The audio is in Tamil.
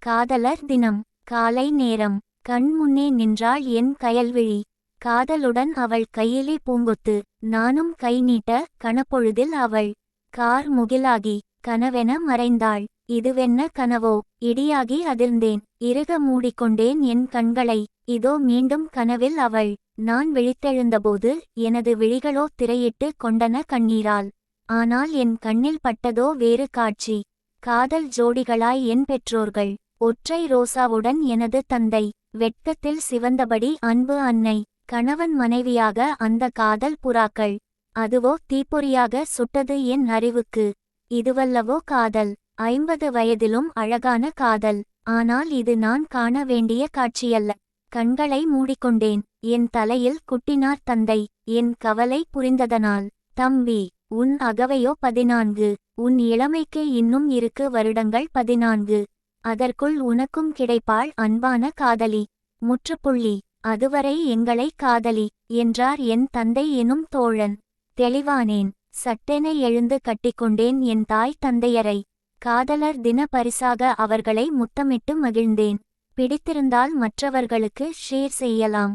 காதலர் தினம். காலை நேரம். கண் முன்னே நின்றாள் என் கயல்விழி. காதலுடன் அவள் கையிலே பூங்கொத்து. நானும் கை நீட்ட கணப்பொழுதில் அவள் கார் முகிலாகி கனவென மறைந்தாள். இதுவென்ன கனவோ? இடியாகி அதிர்ந்தேன். இறுக மூடிக்கொண்டேன் என் கண்களை. இதோ மீண்டும் கனவில் அவள். நான் விழித்தெழுந்தபோது எனது விழிகளோ திரையிட்டு கொண்டன கண்ணீரால். ஆனால் என் கண்ணில் பட்டதோ வேறு காட்சி. காதல் ஜோடிகளாய் என் பெற்றோர்கள். ஒற்றை ரோசாவுடன் எனது தந்தை. வெட்கத்தில் சிவந்தபடி அன்பு அன்னை. கணவன் மனைவியாக அந்த காதல் புறாக்கள். அதுவோ தீப்பொறியாக சுட்டது என் அறிவுக்கு. இதுவல்லவோ காதல். 50 வயதிலும் அழகான காதல். ஆனால் இது நான் காண வேண்டிய காட்சியல்ல. கண்களை மூடிக்கொண்டேன். என் தலையில் குட்டினார் தந்தை. என் கவலை புரிந்ததனால். தம்பி, உன் அகவையோ 14. உன் இளமைக்கு இன்னும் இருக்கு வருடங்கள் 14. அதற்குள் உனக்கும் கிடைப்பாள் அன்பான காதலி. முற்றுப்புள்ளி. அதுவரை எங்களை காதலி என்றார் என் தந்தை எனும் தோழன். தெளிவானேன். சட்டென எழுந்து கட்டிக்கொண்டேன் என் தாய் தந்தையரை. காதலர் தின பரிசாக அவர்களை முத்தமிட்டு மகிழ்ந்தேன். பிடித்திருந்தால் மற்றவர்களுக்கு ஷேர் செய்யலாம்.